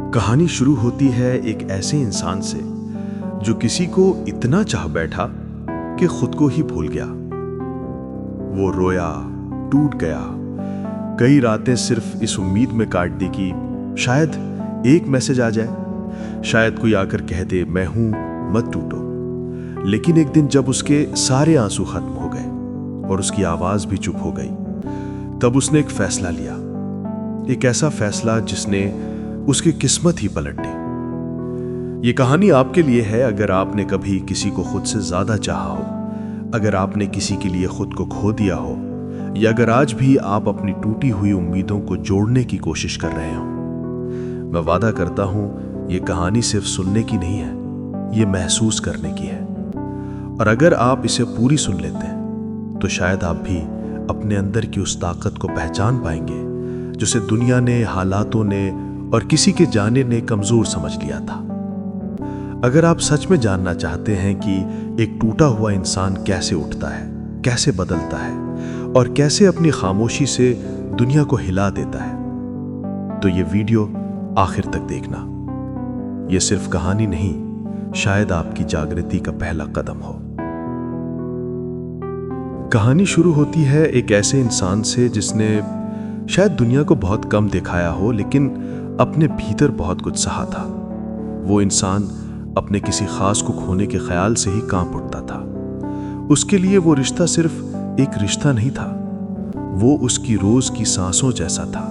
कहानी शुरू होती है एक ऐसे इंसान से जो किसी को इतना चाह बैठा कि खुद को ही भूल गया। वो रोया, टूट गया, कई रातें सिर्फ इस उम्मीद में काट दी कि शायद एक मैसेज आ जाए, शायद कोई आकर कह दे मैं हूं, मत टूटो। लेकिन एक दिन जब उसके सारे आंसू खत्म हो गए और उसकी आवाज भी चुप हो गई, तब उसने एक फैसला लिया, एक ऐसा फैसला जिसने उसकी किस्मत ही पलट दी। ये कहानी आपके लिए है अगर आपने कभी किसी को खुद से ज्यादा चाहा हो, अगर आपने किसी के लिए खुद को खो दिया हो, या अगर आज भी आप अपनी टूटी हुई उम्मीदों को जोड़ने की कोशिश कर रहे हो। मैं वादा करता हूं ये कहानी सिर्फ सुनने की नहीं है, ये महसूस करने की है। और अगर आप इसे पूरी सुन लेते हैं तो शायद आप भी अपने अंदर की उस ताकत को पहचान पाएंगे जिसे दुनिया ने, हालातों ने और किसी के जाने ने कमजोर समझ लिया था। अगर आप सच में जानना चाहते हैं कि एक टूटा हुआ इंसान कैसे उठता है, कैसे बदलता है और कैसे अपनी खामोशी से दुनिया को हिला देता है, तो ये वीडियो आखिर तक देखना। ये सिर्फ कहानी नहीं, शायद आपकी जागृति का पहला कदम हो। कहानी शुरू होती है एक ऐसे इंसान से जिसने शायद दुनिया को बहुत कम दिखाया हो, लेकिन अपने भीतर बहुत कुछ सहा था। वो इंसान अपने किसी खास को खोने के ख्याल से ही कांप उठता था। उसके लिए वो रिश्ता सिर्फ एक रिश्ता नहीं था, वो उसकी रोज की सांसों जैसा था।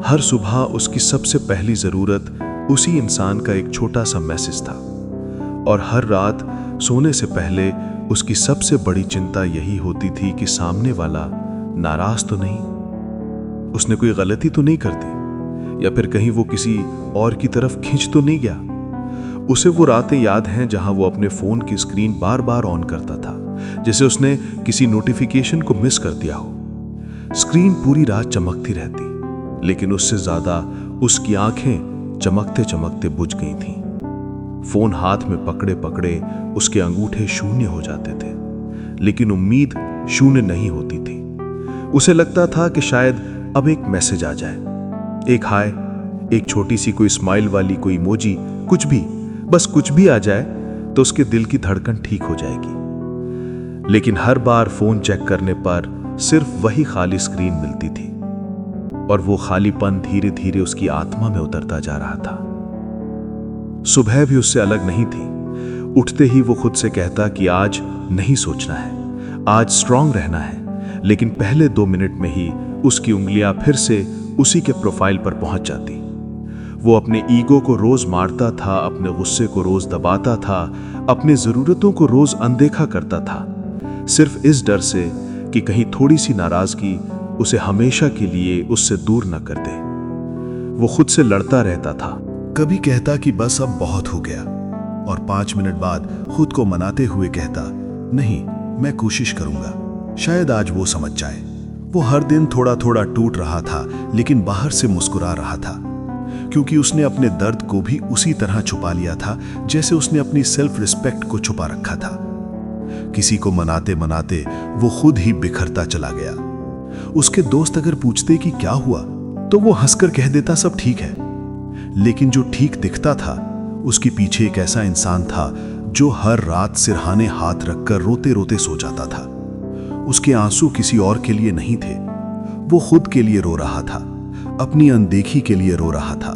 हर सुबह उसकी सबसे पहली जरूरत उसी इंसान का एक छोटा सा मैसेज था, और हर रात सोने से पहले उसकी सबसे बड़ी चिंता यही होती थी कि सामने वाला नाराज तो नहीं, उसने कोई गलती तो नहीं कर दी, या फिर कहीं वो किसी और की तरफ खींच तो नहीं गया। उसे वो रातें याद हैं जहां वो अपने फोन की स्क्रीन बार बार ऑन करता था, जैसे उसने किसी नोटिफिकेशन को मिस कर दिया हो। स्क्रीन पूरी रात चमकती रहती, लेकिन उससे ज्यादा उसकी आंखें चमकते चमकते बुझ गई थीं। फोन हाथ में पकड़े पकड़े उसके अंगूठे शून्य हो जाते थे, लेकिन उम्मीद शून्य नहीं होती थी। उसे लगता था कि शायद अब एक मैसेज आ जाए, एक हाय, एक छोटी सी कोई स्माइल वाली कोई इमोजी, कुछ भी, बस कुछ भी आ जाए तो उसके दिल की धड़कन ठीक हो जाएगी। लेकिन हर बार फोन चेक करने पर सिर्फ वही खाली स्क्रीन मिलती थी, और वो खालीपन धीरे धीरे उसकी आत्मा में उतरता जा रहा था। सुबह भी उससे अलग नहीं थी। उठते ही वो खुद से कहता कि आज नहीं सोचना है, आज स्ट्रांग रहना है, लेकिन पहले 2 मिनट में ही उसकी उंगलियां फिर से उसी के प्रोफाइल पर पहुंच जाती। वो अपने ईगो को रोज मारता था, अपने गुस्से को रोज दबाता था, अपनी जरूरतों को रोज अनदेखा करता था, सिर्फ इस डर से कि कहीं थोड़ी सी नाराजगी उसे हमेशा के लिए उससे दूर न कर दे। वो खुद से लड़ता रहता था, कभी कहता कि बस अब बहुत हो गया, और 5 मिनट बाद खुद को मनाते हुए कहता नहीं, मैं कोशिश करूंगा, शायद आज वो समझ जाए। वो हर दिन थोड़ा थोड़ा टूट रहा था, लेकिन बाहर से मुस्कुरा रहा था, क्योंकि उसने अपने दर्द को भी उसी तरह छुपा लिया था जैसे उसने अपनी सेल्फ रिस्पेक्ट को छुपा रखा था। किसी को मनाते मनाते वो खुद ही बिखरता चला गया। उसके दोस्त अगर पूछते कि क्या हुआ, तो वो हंसकर कह देता सब ठीक है, लेकिन जो ठीक दिखता था उसके पीछे एक ऐसा इंसान था जो हर रात सिरहाने हाथ रखकर रोते रोते सो जाता था। उसके आंसू किसी और के लिए नहीं थे, वो खुद के लिए रो रहा था, अपनी अनदेखी के लिए रो रहा था,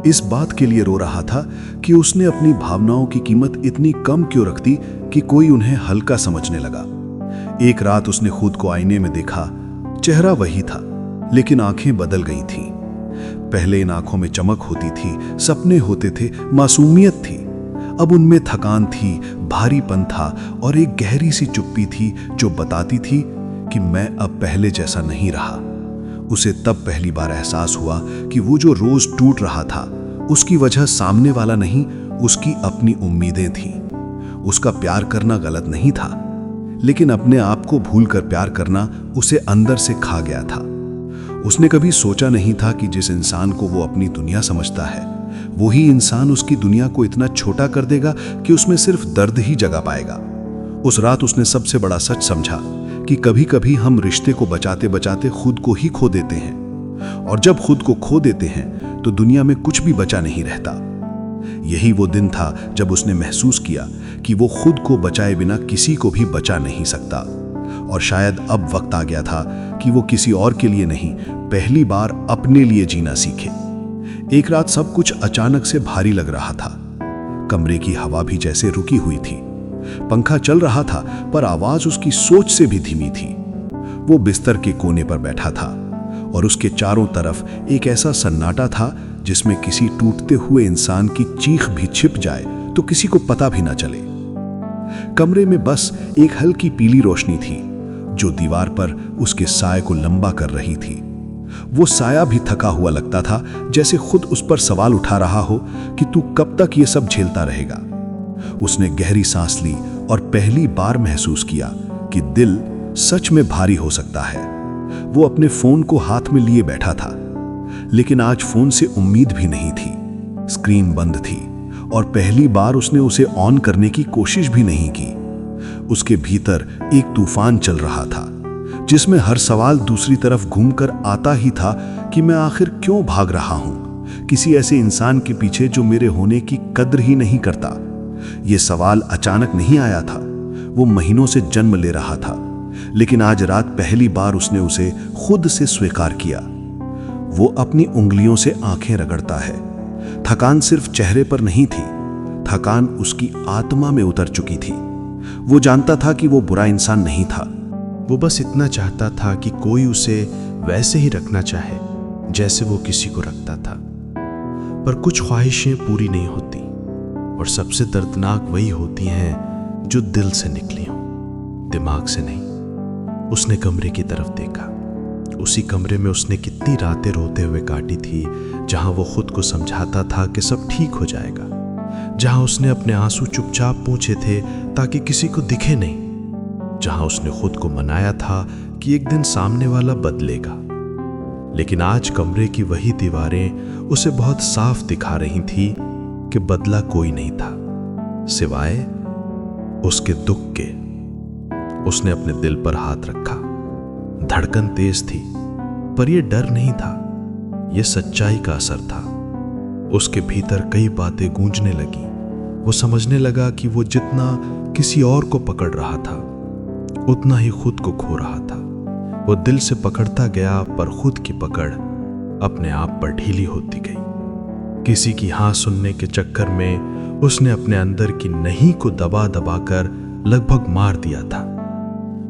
इस बात के लिए रो रहा था कि उसने अपनी भावनाओं की कीमत इतनी कम क्यों रख दी कि कोई उन्हें हल्का समझने लगा। एक रात उसने खुद को आईने में देखा, चेहरा वही था, लेकिन आंखें बदल गई थीं। पहले इन आंखों में चमक होती थी, सपने होते थे, मासूमियत थी। अब उनमें थकान थी, भारीपन था, और एक गहरी सी चुप्पी थी जो बताती थी कि मैं अब पहले जैसा नहीं रहा। उसे तब पहली बार एहसास हुआ कि वो जो रोज टूट रहा था उसकी वजह सामने वाला नहीं, उसकी अपनी उम्मीदें थीं। उसका प्यार करना गलत नहीं था, लेकिन अपने आप को भूलकर प्यार करना उसे अंदर से खा गया था। उसने कभी सोचा नहीं था कि जिस इंसान को वो अपनी दुनिया समझता है, वही इंसान उसकी दुनिया को इतना छोटा कर देगा कि उसमें सिर्फ दर्द ही जगा पाएगा। उस रात उसने सबसे बड़ा सच समझा कि कभी कभी हम रिश्ते को बचाते बचाते खुद को ही खो देते हैं, और जब खुद को खो देते हैं तो दुनिया में कुछ भी बचा नहीं रहता। यही वो दिन था जब उसने महसूस किया कि वो खुद को बचाए बिना किसी को भी बचा नहीं सकता, और शायद अब वक्त आ गया था कि वो किसी और के लिए नहीं, पहली बार अपने लिए जीना सीखे। एक रात सब कुछ अचानक से भारी लग रहा था। कमरे की हवा भी जैसे रुकी हुई थी। पंखा चल रहा था पर आवाज उसकी सोच से भी धीमी थी। वो बिस्तर के कोने पर बैठा था और उसके चारों तरफ एक ऐसा सन्नाटा था जिसमें किसी टूटते हुए इंसान की चीख भी छिप जाए तो किसी को पता भी ना चले। कमरे में बस एक हल्की पीली रोशनी थी जो दीवार पर उसके साए को लंबा कर रही थी। वो साया भी थका हुआ लगता था, जैसे खुद उस पर सवाल उठा रहा हो कि तू कब तक ये सब झेलता रहेगा। उसने गहरी सांस ली और पहली बार महसूस किया कि दिल सच में भारी हो सकता है। वो अपने फोन को हाथ में लिए बैठा था, लेकिन आज फोन से उम्मीद भी नहीं थी। स्क्रीन बंद थी और पहली बार उसने उसे ऑन करने की कोशिश भी नहीं की। उसके भीतर एक तूफान चल रहा था जिसमें हर सवाल दूसरी तरफ घूमकर आता ही था कि मैं आखिर क्यों भाग रहा हूं किसी ऐसे इंसान के पीछे जो मेरे होने की कद्र ही नहीं करता। यह सवाल अचानक नहीं आया था, वो महीनों से जन्म ले रहा था, लेकिन आज रात पहली बार उसने उसे खुद से स्वीकार किया। वो अपनी उंगलियों से आंखें रगड़ता है। थकान सिर्फ चेहरे पर नहीं थी, थकान उसकी आत्मा में उतर चुकी थी। वो जानता था कि वो बुरा इंसान नहीं था। वो बस इतना चाहता था कि कोई उसे वैसे ही रखना चाहे जैसे वो किसी को रखता था। पर कुछ ख्वाहिशें पूरी नहीं होती और सबसे दर्दनाक वही होती हैं जो दिल से निकली हों, दिमाग से नहीं। उसने कमरे की तरफ देखा। उसी कमरे में उसने कितनी रातें रोते हुए काटी थी, जहां वो खुद को समझाता था कि सब ठीक हो जाएगा, जहां उसने अपने आंसू चुपचाप पोंछे थे ताकि किसी को दिखे नहीं, जहां उसने खुद को मनाया था कि एक दिन सामने वाला बदलेगा। लेकिन आज कमरे की वही दीवारें उसे बहुत साफ दिखा रही थी कि बदला कोई नहीं था सिवाय उसके दुख के। उसने अपने दिल पर हाथ रखा। धड़कन तेज थी, पर यह डर नहीं था, यह सच्चाई का असर था। उसके भीतर कई बातें गूंजने लगी। वो समझने लगा कि वो जितना किसी और को पकड़ रहा था उतना ही खुद को खो रहा था। वो दिल से पकड़ता गया पर खुद की पकड़ अपने आप पर ढीली होती गई। किसी की हाँ सुनने के चक्कर में उसने अपने अंदर की नहीं को दबा दबा कर लगभग मार दिया था।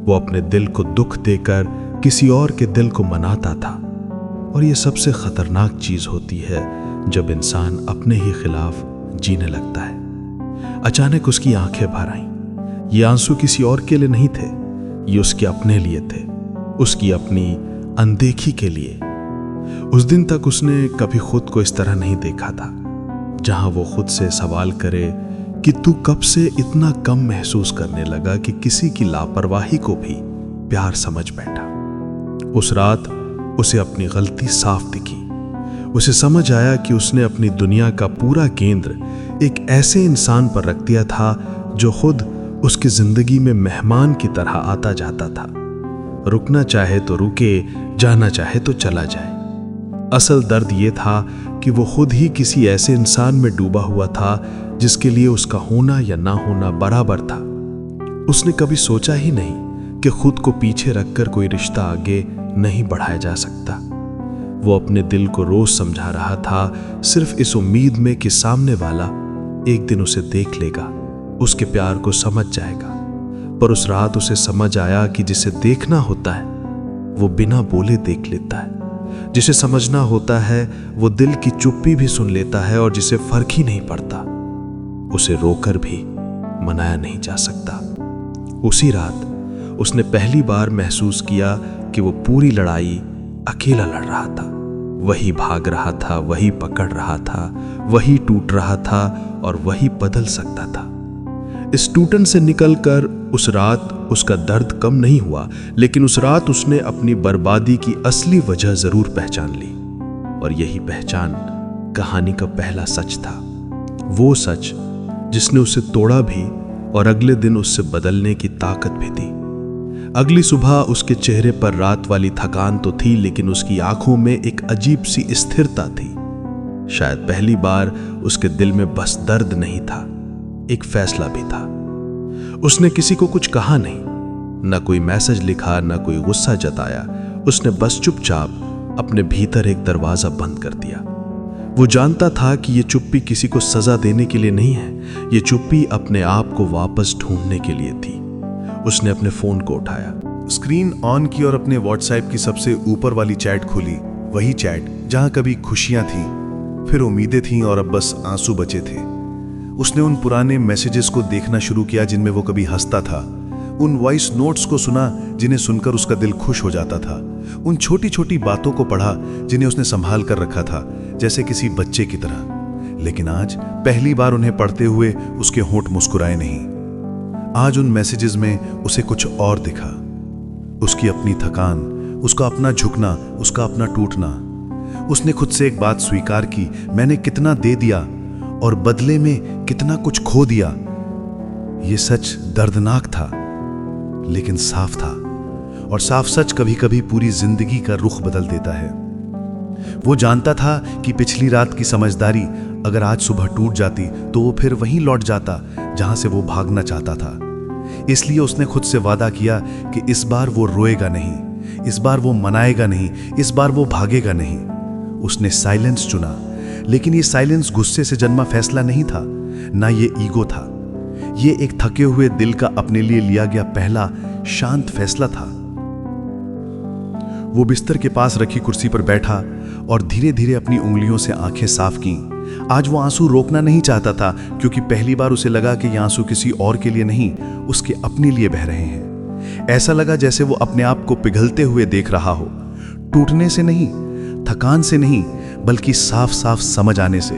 वो अपने दिल को दुख देकर किसी और के दिल को मनाता था, और यह सबसे खतरनाक चीज होती है जब इंसान अपने ही खिलाफ जीने लगता है। अचानक उसकी आंखें भर आईं। ये आंसू किसी और के लिए नहीं थे, ये उसके अपने लिए थे, उसकी अपनी अनदेखी के लिए। उस दिन तक उसने कभी खुद को इस तरह नहीं देखा था, जहां वो खुद से सवाल करे कि तू कब से इतना कम महसूस करने लगा कि किसी की लापरवाही को भी प्यार समझ बैठा। उस रात उसे अपनी गलती साफ दिखी। उसे समझ आया कि उसने अपनी दुनिया का पूरा केंद्र एक ऐसे इंसान पर रख दिया था जो खुद उसकी जिंदगी में मेहमान की तरह आता जाता था। रुकना चाहे तो रुके, जाना चाहे तो चला जाए। असल दर्द ये था कि वो खुद ही किसी ऐसे इंसान में डूबा हुआ था जिसके लिए उसका होना या ना होना बराबर था। उसने कभी सोचा ही नहीं कि खुद को पीछे रखकर कोई रिश्ता आगे नहीं बढ़ाया जा सकता। वो अपने दिल को रोज समझा रहा था, सिर्फ इस उम्मीद में कि सामने वाला एक दिन उसे देख लेगा, उसके प्यार को समझ जाएगा। पर उस रात उसे समझ आया कि जिसे देखना होता है वो बिना बोले देख लेता है, जिसे समझना होता है वो दिल की चुप्पी भी सुन लेता है, और जिसे फर्क ही नहीं पड़ता उसे रोकर भी मनाया नहीं जा सकता। उसी रात उसने पहली बार महसूस किया कि वो पूरी लड़ाई अकेला लड़ रहा था। वही भाग रहा था, वही पकड़ रहा था, वही टूट रहा था और वही बदल सकता था। इस टूटन से निकलकर उस रात उसका दर्द कम नहीं हुआ, लेकिन उस रात उसने अपनी बर्बादी की असली वजह जरूर पहचान ली, और यही पहचान कहानी का पहला सच था। वो सच जिसने उसे तोड़ा भी और अगले दिन उससे बदलने की ताकत भी दी। अगली सुबह उसके चेहरे पर रात वाली थकान तो थी, लेकिन उसकी आंखों में एक अजीब सी स्थिरता थी। शायद पहली बार उसके दिल में बस दर्द नहीं था, एक फैसला भी था। उसने किसी को कुछ कहा नहीं, ना कोई मैसेज लिखा, ना कोई गुस्सा जताया। उसने बस चुपचाप अपने भीतर एक दरवाजा बंद कर दिया। वो जानता था कि ये चुप्पी किसी को सजा देने के लिए नहीं है, ये चुप्पी अपने आप को वापस ढूंढने के लिए थी। उसने अपने फोन को उठाया, स्क्रीन ऑन की और अपने व्हाट्सएप की सबसे ऊपर वाली चैट खोली। वही चैट जहां कभी खुशियां थी, फिर उम्मीदें थीं और अब बस आंसू बचे थे। उसने उन पुराने मैसेजेस को देखना शुरू किया जिनमें वो कभी हंसता था, उन वॉइस नोट्स को सुना जिन्हें सुनकर उसका दिल खुश हो जाता था, उन छोटी छोटी बातों को पढ़ा जिन्हें उसने संभाल कर रखा था जैसे किसी बच्चे की तरह। लेकिन आज पहली बार उन्हें पढ़ते हुए उसके होंठ मुस्कुराए नहीं। आज उन मैसेजेस में उसे कुछ और दिखा, उसकी अपनी थकान, उसका अपना झुकना, उसका अपना टूटना। उसने खुद से एक बात स्वीकार की, मैंने कितना दे दिया और बदले में कितना कुछ खो दिया। यह सच दर्दनाक था लेकिन साफ था, और साफ सच कभी कभी पूरी जिंदगी का रुख बदल देता है। वो जानता था कि पिछली रात की समझदारी अगर आज सुबह टूट जाती तो वो फिर वहीं लौट जाता जहां से वो भागना चाहता था। इसलिए उसने खुद से वादा किया कि इस बार वो रोएगा नहीं, इस बार वो मनाएगा नहीं, इस बार वो भागेगा नहीं। उसने साइलेंस चुना, लेकिन ये साइलेंस गुस्से से जन्मा फैसला नहीं था, ना ये ईगो था। ये एक थके हुए दिल का अपने लिए लिया गया पहला शांत फैसला था। वो बिस्तर के पास रखी कुर्सी पर बैठा और धीरे धीरे अपनी उंगलियों से आंखें साफ की। आज वो आंसू रोकना नहीं चाहता था, क्योंकि पहली बार उसे लगा कि ये आंसू किसी और के लिए नहीं, उसके अपने लिए बह रहे हैं। ऐसा लगा जैसे वो अपने आप को पिघलते हुए देख रहा हो, टूटने से नहीं, थकान से नहीं, बल्कि साफ साफ समझ आने से।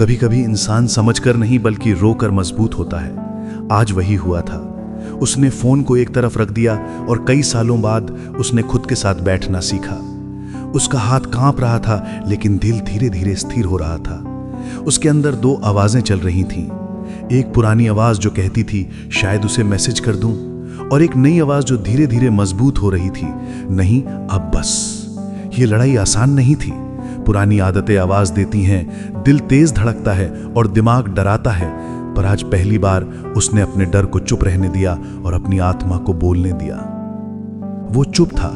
कभी कभी इंसान समझकर नहीं बल्कि रोकर मजबूत होता है। आज वही हुआ था। उसने फोन को एक तरफ रख दिया और कई सालों बाद उसने खुद के साथ बैठना सीखा। उसका हाथ कांप रहा था लेकिन दिल धीरे धीरे स्थिर हो रहा था। उसके अंदर दो आवाजें चल रही थीं। एक पुरानी आवाज जो कहती थी शायद उसे मैसेज कर दूं, और एक नई आवाज जो धीरे धीरे मजबूत हो रही थी, नहीं अब बस। ये लड़ाई आसान नहीं थी। पुरानी आदतें आवाज देती हैं, दिल तेज धड़कता है और दिमाग डराता है, पर आज पहली बार उसने अपने डर को चुप रहने दिया और अपनी आत्मा को बोलने दिया। वो चुप था,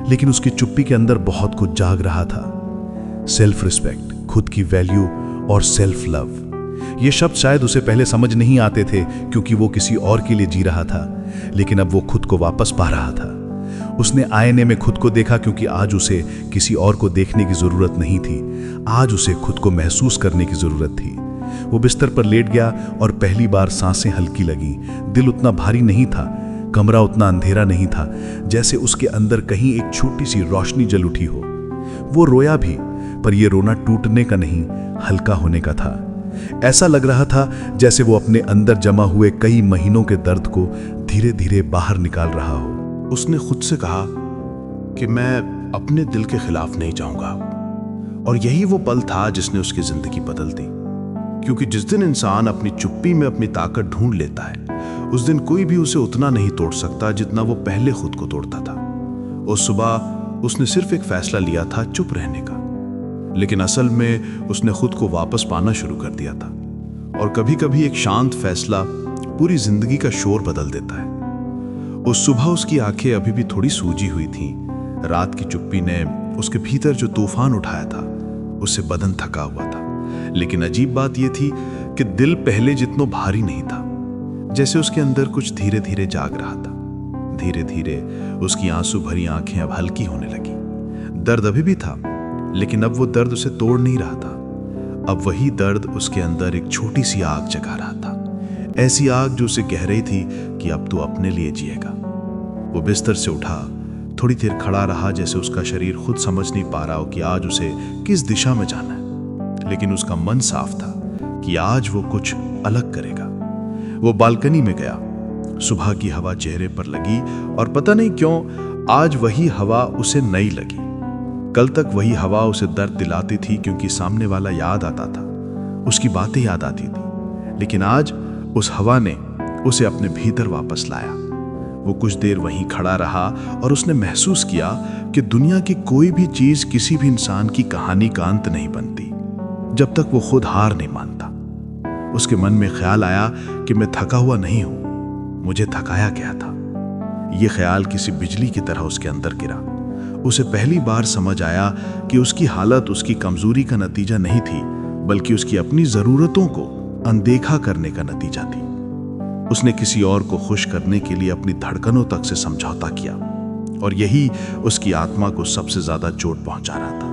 लेकिन उसकी चुप्पी के अंदर बहुत कुछ जाग रहा था। सेल्फ रिस्पेक्ट, खुद की वैल्यू और सेल्फ लव। ये शब्द शायद उसे पहले समझ नहीं आते थे क्योंकि वो किसी और के लिए जी रहा था, लेकिन अब वो खुद को वापस पा रहा था। उसने आईने में खुद को देखा क्योंकि आज उसे किसी और को देखने की जरूरत नहीं थी। आज उसे खुद को महसूस करने की जरूरत थी। वो बिस्तर पर लेट गया और पहली बार सांसें हल्की लगी। दिल उतना भारी नहीं था, कमरा उतना अंधेरा नहीं था, जैसे उसके अंदर कहीं एक छोटी सी रोशनी जल उठी हो। वो रोया भी, पर यह रोना टूटने का नहीं, हल्का होने का था। ऐसा लग रहा था जैसे वो अपने अंदर जमा हुए कई महीनों के दर्द को धीरे धीरे बाहर निकाल रहा हो। उसने खुद से कहा कि मैं अपने दिल के खिलाफ नहीं जाऊंगा, और यही वो पल था जिसने उसकी जिंदगी बदल दी। क्योंकि जिस दिन इंसान अपनी चुप्पी में अपनी ताकत ढूंढ लेता है, उस दिन कोई भी उसे उतना नहीं तोड़ सकता जितना वो पहले खुद को तोड़ता था। उस सुबह उसने सिर्फ एक फैसला लिया था, चुप रहने का, लेकिन असल में उसने खुद को वापस पाना शुरू कर दिया था। और कभी कभी एक शांत फैसला पूरी जिंदगी का शोर बदल देता है। उस सुबह उसकी आंखें अभी भी थोड़ी सूजी हुई थीं। रात की चुप्पी ने उसके भीतर जो तूफान उठाया था, उससे बदन थका हुआ था। लेकिन अजीब बात यह थी कि दिल पहले जितना भारी नहीं था, जैसे उसके अंदर कुछ धीरे धीरे जाग रहा था। धीरे धीरे उसकी आंसू भरी आंखें अब हल्की होने लगी। दर्द अभी भी था, लेकिन अब वो दर्द उसे तोड़ नहीं रहा था। अब वही दर्द उसके अंदर एक छोटी सी आग जगा रहा था, ऐसी आग जो उसे कह रही थी कि अब तू अपने लिए जिएगा। वो बिस्तर से उठा, थोड़ी देर खड़ा रहा, जैसे उसका शरीर खुद समझ नहीं पा रहा हो कि आज उसे किस दिशा में जाना है। लेकिन उसका मन साफ था कि आज वो कुछ अलग करेगा। वो बालकनी में गया। सुबह की हवा चेहरे पर लगी, और पता नहीं क्यों आज वही हवा उसे नई लगी। कल तक वही हवा उसे दर्द दिलाती थी क्योंकि सामने वाला याद आता था, उसकी बातें याद आती थी। लेकिन आज उस हवा ने उसे अपने भीतर वापस लाया। वो कुछ देर वहीं खड़ा रहा और उसने महसूस किया कि दुनिया की कोई भी चीज किसी भी इंसान की कहानी का अंत नहीं बनती जब तक वो खुद हार नहीं मानता। उसके मन में ख्याल आया कि मैं थका हुआ नहीं हूं, मुझे थकाया गया था। ये ख्याल किसी बिजली की तरह उसके अंदर गिरा। उसे पहली बार समझ आया कि उसकी हालत उसकी कमजोरी का नतीजा नहीं थी, बल्कि उसकी अपनी जरूरतों को अनदेखा करने का नतीजा थी। उसने किसी और को खुश करने के लिए अपनी धड़कनों तक से समझौता किया और यही उसकी आत्मा को सबसे ज्यादा चोट पहुंचा रहा था।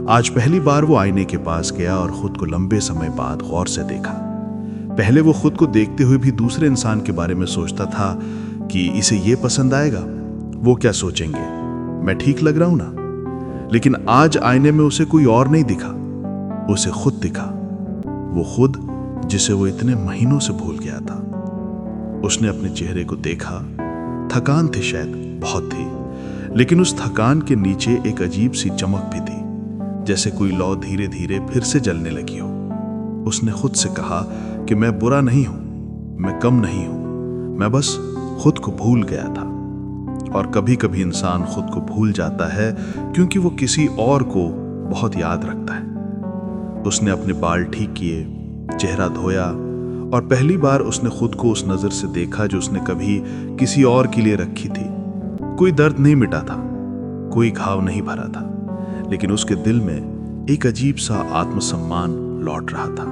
आज पहली बार वो आईने के पास गया और खुद को लंबे समय बाद गौर से देखा। पहले वो खुद को देखते हुए भी दूसरे इंसान के बारे में सोचता था कि इसे ये पसंद आएगा, वो क्या सोचेंगे, मैं ठीक लग रहा हूं ना। लेकिन आज आईने में उसे कोई और नहीं दिखा, उसे खुद दिखा, वो खुद जिसे वो इतने महीनों से भूल गया था। उसने अपने चेहरे को देखा। थकान थी, शायद बहुत थी, लेकिन उस थकान के नीचे एक अजीब सी चमक भी थी, जैसे कोई लौ धीरे धीरे फिर से जलने लगी हो। उसने खुद से कहा कि मैं बुरा नहीं हूं, मैं कम नहीं हूं, मैं बस खुद को भूल गया था। और कभी कभी इंसान खुद को भूल जाता है क्योंकि वो किसी और को बहुत याद रखता है। उसने अपने बाल ठीक किए, चेहरा धोया और पहली बार उसने खुद को उस नजर से देखा जो उसने कभी किसी और के लिए रखी थी। कोई दर्द नहीं मिटा था, कोई घाव नहीं भरा था, लेकिन उसके दिल में एक अजीब सा आत्मसम्मान लौट रहा था।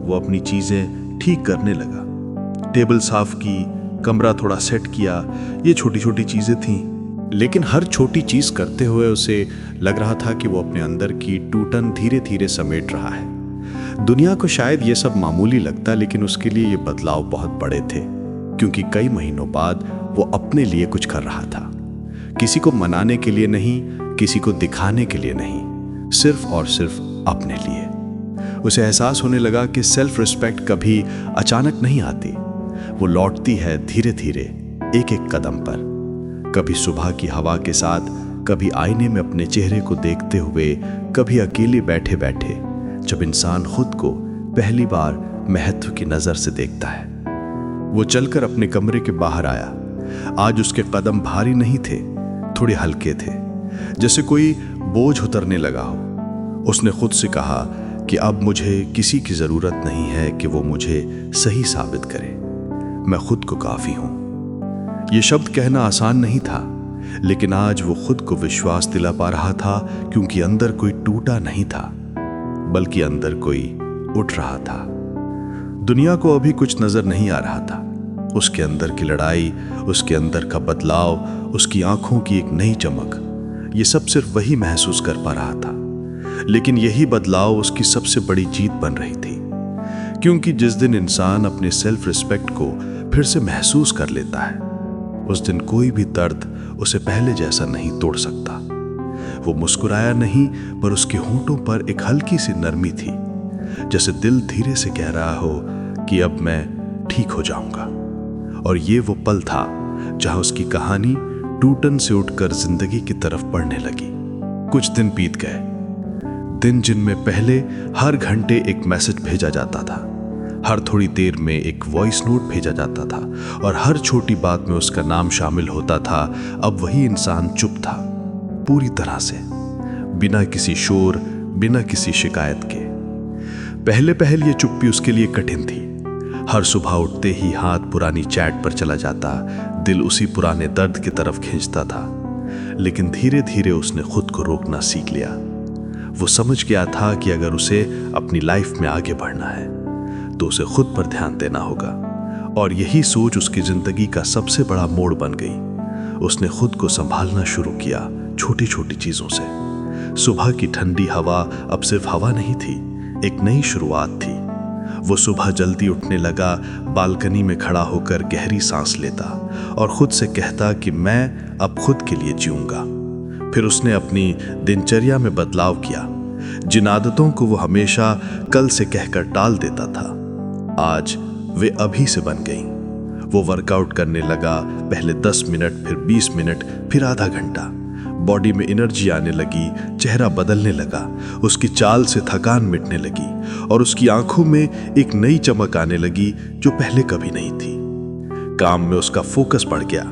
वो अपनी चीजें ठीक करने लगा, टेबल साफ की, कमरा थोड़ा सेट किया। ये छोटी छोटी चीजें थीं, लेकिन हर छोटी चीज करते हुए उसे लग रहा था कि वो अपने अंदर की टूटन धीरे धीरे समेट रहा है। दुनिया को शायद ये सब मामूली लगता, लेकिन उसके लिए ये बदलाव बहुत बड़े थे, क्योंकि कई महीनों बाद वो अपने लिए कुछ कर रहा था। किसी को मनाने के लिए नहीं, किसी को दिखाने के लिए नहीं, सिर्फ और सिर्फ अपने लिए। उसे एहसास होने लगा कि सेल्फ रिस्पेक्ट कभी अचानक नहीं आती, वो लौटती है धीरे धीरे, एक एक कदम पर। कभी सुबह की हवा के साथ, कभी आईने में अपने चेहरे को देखते हुए, कभी अकेले बैठे बैठे, जब इंसान खुद को पहली बार महत्व की नजर से देखता है। वो चलकर अपने कमरे के बाहर आया। आज उसके कदम भारी नहीं थे, थोड़े हल्के थे, जैसे कोई बोझ उतरने लगा हो। उसने खुद से कहा कि अब मुझे किसी की जरूरत नहीं है कि वो मुझे सही साबित करे, मैं खुद को काफी हूं। ये शब्द कहना आसान नहीं था, लेकिन आज वो खुद को विश्वास दिला पा रहा था, क्योंकि अंदर कोई टूटा नहीं था, बल्कि अंदर कोई उठ रहा था। दुनिया को अभी कुछ नजर नहीं आ रहा था। उसके अंदर की लड़ाई, उसके अंदर का बदलाव, उसकी आंखों की एक नई चमक, ये सब सिर्फ वही महसूस कर पा रहा था। लेकिन यही बदलाव उसकी सबसे बड़ी जीत बन रही थी, क्योंकि जिस दिन इंसान अपने सेल्फ रिस्पेक्ट को फिर से महसूस कर लेता है, उस दिन कोई भी दर्द उसे पहले जैसा नहीं तोड़ सकता। वो मुस्कुराया नहीं, पर उसके होंठों पर एक हल्की सी नरमी थी, जैसे दिल धीरे से कह रहा हो कि अब मैं ठीक हो जाऊंगा। और ये वो पल था जहां उसकी कहानी टूटन से उठकर जिंदगी की तरफ बढ़ने लगी। कुछ दिन बीत गए, दिन जिनमें पहले हर घंटे एक मैसेज भेजा जाता था, हर थोड़ी देर में एक वॉइस नोट भेजा जाता था और हर छोटी बात में उसका नाम शामिल होता था। अब वही इंसान चुप था, पूरी तरह से, बिना किसी शोर, बिना किसी शिकायत के। पहले पहल ये चुप्पी उसके लिए कठिन थी। हर सुबह उठते ही हाथ पुरानी चैट पर चला जाता, दिल उसी पुराने दर्द की तरफ खींचता था। लेकिन धीरे धीरे उसने खुद को रोकना सीख लिया। वो समझ गया था कि अगर उसे अपनी लाइफ में आगे बढ़ना है तो उसे खुद पर ध्यान देना होगा, और यही सोच उसकी जिंदगी का सबसे बड़ा मोड़ बन गई। उसने खुद को संभालना शुरू किया, छोटी छोटी चीजों से। सुबह की ठंडी हवा अब सिर्फ हवा नहीं थी, एक नई शुरुआत थी। वो सुबह जल्दी उठने लगा, बालकनी में खड़ा होकर गहरी सांस लेता और खुद से कहता कि मैं अब खुद के लिए जीऊंगा। फिर उसने अपनी दिनचर्या में बदलाव किया। जिन आदतों को वो हमेशा कल से कहकर टाल देता था, आज वे अभी से बन गईं। वो वर्कआउट करने लगा, पहले 10 मिनट, फिर 20 मिनट, फिर आधा घंटा। बॉडी में एनर्जी आने लगी, चेहरा बदलने लगा, उसकी चाल से थकान मिटने लगी और उसकी आंखों में एक नई चमक आने लगी जो पहले कभी नहीं थी। काम में उसका फोकस बढ़ गया।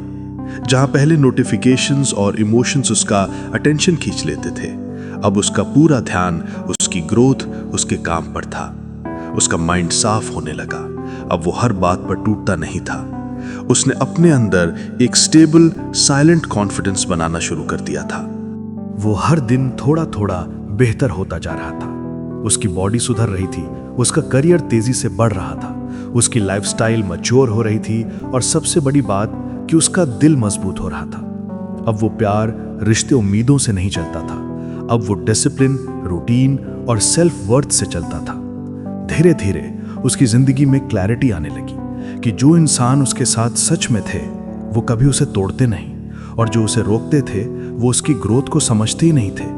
जहां पहले नोटिफिकेशंस और इमोशंस उसका अटेंशन खींच लेते थे, अब उसका पूरा ध्यान उसकी ग्रोथ, उसके काम पर था। उसका माइंड साफ होने लगा। अब वो हर बात पर टूटता नहीं था। उसने अपने अंदर एक स्टेबल, साइलेंट कॉन्फिडेंस बनाना शुरू कर दिया था। वो हर दिन थोड़ा थोड़ा बेहतर होता जा रहा था। उसकी बॉडी सुधर रही थी, उसका करियर तेजी से बढ़ रहा था, उसकी लाइफस्टाइल मैच्योर हो रही थी और सबसे बड़ी बात कि उसका दिल मजबूत हो रहा था। अब वो प्यार, रिश्ते, उम्मीदों से नहीं चलता था। अब वो डिसिप्लिन, रूटीन और सेल्फ वर्थ से चलता था। धीरे धीरे उसकी जिंदगी में क्लैरिटी आने लगी कि जो इंसान उसके साथ सच में थे वो कभी उसे तोड़ते नहीं, और जो उसे रोकते थे वो उसकी ग्रोथ को समझते ही नहीं थे।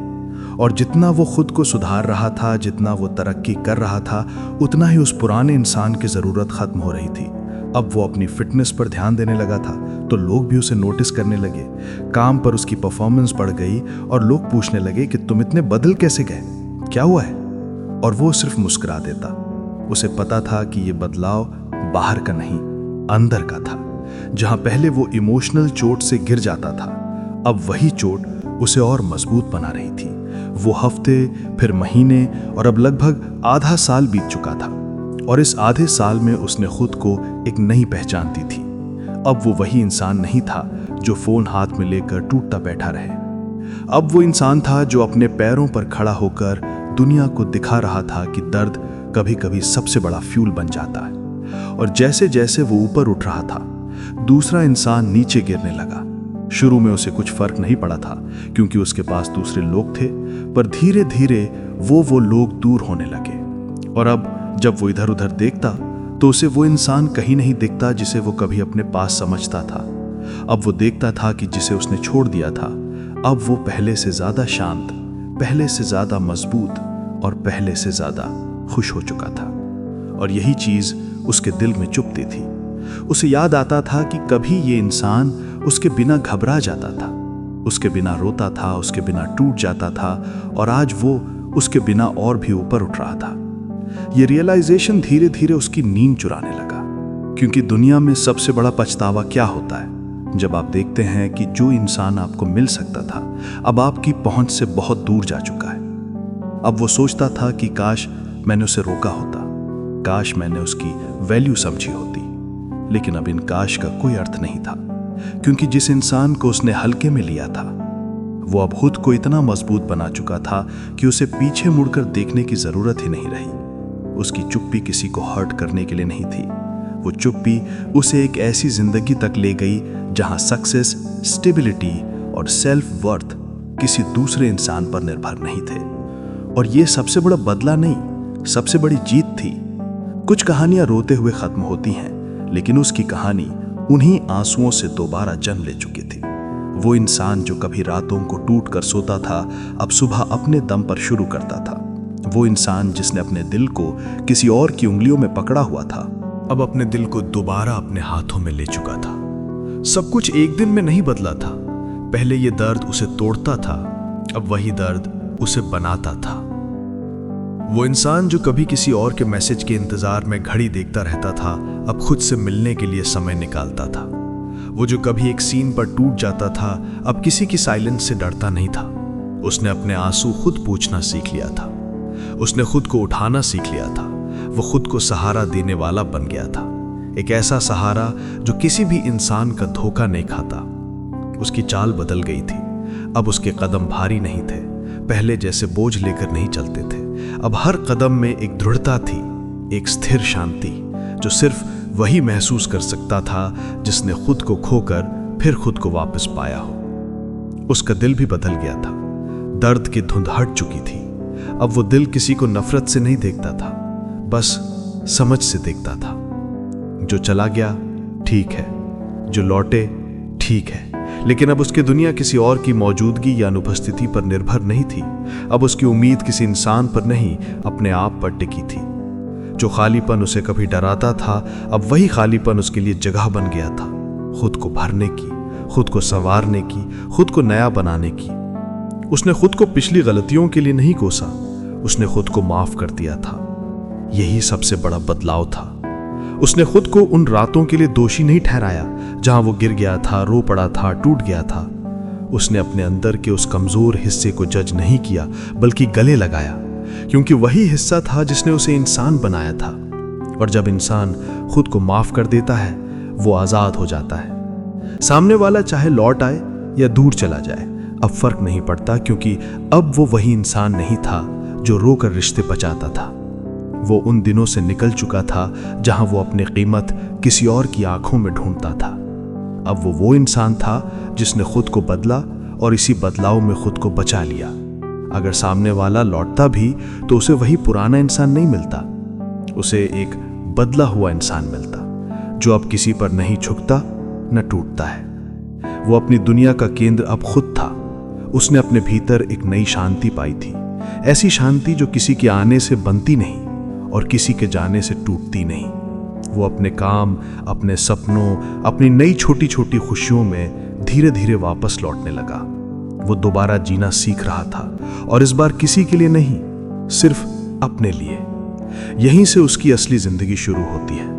और जितना वो खुद को सुधार रहा था, जितना वो तरक्की कर रहा था, उतना ही उस पुराने इंसान की ज़रूरत ख़त्म हो रही थी। अब वो अपनी फिटनेस पर ध्यान देने लगा था तो लोग भी उसे नोटिस करने लगे। काम पर उसकी परफॉर्मेंस बढ़ गई और लोग पूछने लगे कि तुम इतने बदल कैसे गए, क्या हुआ है? और वो सिर्फ मुस्कुरा देता। उसे पता था कि ये बदलाव बाहर का नहीं, अंदर का था। जहां पहले वो इमोशनल चोट से गिर जाता था, अब वही चोट उसे और मजबूत बना रही थी। वो हफ्ते, फिर महीने और अब लगभग आधा साल बीत चुका था, और इस आधे साल में उसने खुद को एक नई पहचान दी थी। अब वो वही इंसान नहीं था जो फोन हाथ में लेकर टूटता बैठा रहे। अब वो इंसान था जो अपने पैरों पर खड़ा होकर दुनिया को दिखा रहा था कि दर्द कभी कभी सबसे बड़ा फ्यूल बन जाता है। और जैसे जैसे वो ऊपर उठ रहा था, दूसरा इंसान नीचे गिरने लगा। शुरू में उसे कुछ फर्क नहीं पड़ा था क्योंकि उसके पास दूसरे लोग थे, पर धीरे धीरे वो लोग दूर होने लगे। और अब जब वो इधर उधर देखता तो उसे वो इंसान कहीं नहीं दिखता जिसे वो कभी अपने पास समझता था। अब वो देखता था कि जिसे उसने छोड़ दिया था, अब वो पहले से ज्यादा शांत, पहले से ज्यादा मजबूत और पहले से ज्यादा खुश हो चुका था। और यही चीज उसके दिल में चुभती थी। उसे याद आता था कि कभी ये इंसान उसके बिना घबरा जाता था, उसके बिना रोता था, उसके बिना टूट जाता था, और आज वो उसके बिना और भी ऊपर उठ रहा था। ये रियलाइजेशन धीरे धीरे उसकी नींद चुराने लगा, क्योंकि दुनिया में सबसे बड़ा पछतावा क्या होता है? जब आप देखते हैं कि जो इंसान आपको मिल सकता था अब आपकी पहुंच से बहुत दूर जा चुका है। अब वो सोचता था कि काश मैंने उसे रोका होता, काश मैंने उसकी वैल्यू समझी होती। लेकिन अब इन काश का कोई अर्थ नहीं था, क्योंकि जिस इंसान को उसने हल्के में लिया था वो अब खुद को इतना मजबूत बना चुका था कि उसे पीछे मुड़कर देखने की जरूरत ही नहीं रही। उसकी चुप्पी किसी को हर्ट करने के लिए नहीं थी। वो चुप्पी उसे एक ऐसी जिंदगी तक ले गई जहां सक्सेस, स्टेबिलिटी और सेल्फ वर्थ किसी दूसरे इंसान पर निर्भर नहीं थे। और ये सबसे बड़ा बदला नहीं, सबसे बड़ी जीत थी। कुछ कहानियां रोते हुए खत्म होती हैं, लेकिन उसकी कहानी उन्हीं आंसुओं से दोबारा जन्म ले चुकी थी। वो इंसान जो कभी रातों को टूट कर सोता था, अब सुबह अपने दम पर शुरू करता था। वो इंसान जिसने अपने दिल को किसी और की उंगलियों में पकड़ा हुआ था, अब अपने दिल को दोबारा अपने हाथों में ले चुका था। सब कुछ एक दिन में नहीं बदला था। पहले ये दर्द उसे तोड़ता था, अब वही दर्द उसे बनाता था। वो इंसान जो कभी किसी और के मैसेज के इंतजार में घड़ी देखता रहता था, अब खुद से मिलने के लिए समय निकालता था। वो जो कभी एक सीन पर टूट जाता था, अब किसी की साइलेंस से डरता नहीं था। उसने अपने आंसू खुद पूछना सीख लिया था। उसने खुद को उठाना सीख लिया था। वो खुद को सहारा देने वाला बन गया था, एक ऐसा सहारा जो किसी भी इंसान का धोखा नहीं खाता। उसकी चाल बदल गई थी। अब उसके कदम भारी नहीं थे, पहले जैसे बोझ लेकर नहीं चलते थे। अब हर कदम में एक दृढ़ता थी, एक स्थिर शांति जो सिर्फ वही महसूस कर सकता था जिसने खुद को खोकर फिर खुद को वापस पाया हो। उसका दिल भी बदल गया था। दर्द की धुंध हट चुकी थी। अब वो दिल किसी को नफरत से नहीं देखता था, बस समझ से देखता था। जो चला गया ठीक है, जो लौटे ठीक है, लेकिन अब उसकी दुनिया किसी और की मौजूदगी या अनुपस्थिति पर निर्भर नहीं थी। अब उसकी उम्मीद किसी इंसान पर नहीं, अपने आप पर टिकी थी। जो खालीपन उसे कभी डराता था, अब वही खालीपन उसके लिए जगह बन गया था, खुद को भरने की, खुद को संवारने की, खुद को नया बनाने की। उसने खुद को पिछली गलतियों के लिए नहीं कोसा, उसने खुद को माफ कर दिया था। यही सबसे बड़ा बदलाव था। उसने खुद को उन रातों के लिए दोषी नहीं ठहराया जहां वो गिर गया था, रो पड़ा था, टूट गया था। उसने अपने अंदर के उस कमजोर हिस्से को जज नहीं किया बल्कि गले लगाया, क्योंकि वही हिस्सा था जिसने उसे इंसान बनाया था। और जब इंसान खुद को माफ कर देता है वो आजाद हो जाता है। सामने वाला चाहे लौट आए या दूर चला जाए, अब फर्क नहीं पड़ता, क्योंकि अब वो वही इंसान नहीं था जो रोकर रिश्ते बचाता था। वो उन दिनों से निकल चुका था जहां वो अपनी कीमत किसी और की आंखों में ढूंढता था। अब वो इंसान था जिसने खुद को बदला और इसी बदलाव में खुद को बचा लिया। अगर सामने वाला लौटता भी तो उसे वही पुराना इंसान नहीं मिलता, उसे एक बदला हुआ इंसान मिलता जो अब किसी पर नहीं झुकता न टूटता है। वो अपनी दुनिया का केंद्र अब खुद था। उसने अपने भीतर एक नई शांति पाई थी, ऐसी शांति जो किसी के आने से बनती नहीं और किसी के जाने से टूटती नहीं। वो अपने काम, अपने सपनों, अपनी नई छोटी छोटी खुशियों में धीरे धीरे वापस लौटने लगा। वो दोबारा जीना सीख रहा था और इस बार किसी के लिए नहीं, सिर्फ अपने लिए। यहीं से उसकी असली जिंदगी शुरू होती है,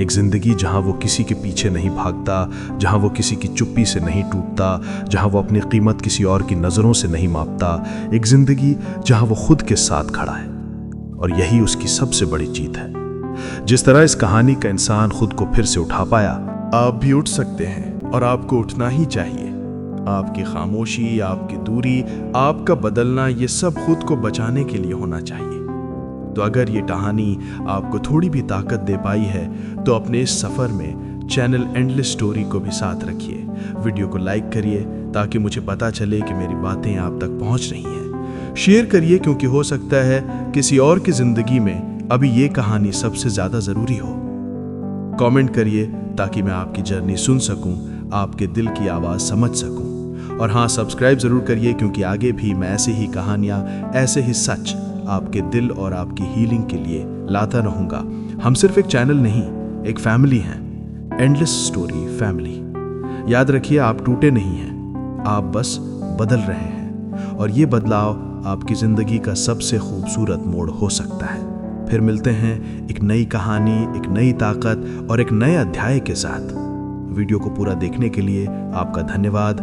एक जिंदगी जहां वो किसी के पीछे नहीं भागता, जहां वो किसी की चुप्पी से नहीं टूटता, जहां वो अपनी कीमत किसी और की नजरों से नहीं मापता, एक जिंदगी जहां वो खुद के साथ खड़ा है। और यही उसकी सबसे बड़ी जीत है। जिस तरह इस कहानी का इंसान खुद को फिर से उठा पाया, आप भी उठ सकते हैं और आपको उठना ही चाहिए। आपकी खामोशी, आपकी दूरी, आपका बदलना, ये सब खुद को बचाने के लिए होना चाहिए। तो अगर ये कहानी आपको थोड़ी भी ताकत दे पाई है तो अपने इस सफ़र में चैनल एंडलेस स्टोरी को भी साथ रखिए। वीडियो को लाइक करिए ताकि मुझे पता चले कि मेरी बातें आप तक पहुंच रही हैं। शेयर करिए क्योंकि हो सकता है किसी और की ज़िंदगी में अभी ये कहानी सबसे ज़्यादा ज़रूरी हो। कमेंट करिए ताकि मैं आपकी जर्नी सुन सकूं, आपके दिल की आवाज़ समझ सकूं। और हाँ, सब्सक्राइब ज़रूर करिए क्योंकि आगे भी मैं ऐसे ही कहानियाँ, ऐसे ही सच आपके दिल और आपकी हीलिंग के लिए लाता रहूँगा। हम सिर्फ एक चैनल नहीं, एक फैमिली हैं, एंडलेस स्टोरी फैमिली। याद रखिए, आप टूटे नहीं हैं, आप बस बदल रहे हैं और ये बदलाव आपकी ज़िंदगी का सबसे खूबसूरत मोड़ हो सकता है। फिर मिलते हैं एक नई कहानी, एक नई ताकत और एक नए अध्याय के साथ। वीडियो को पूरा देखने के लिए आपका धन्यवाद।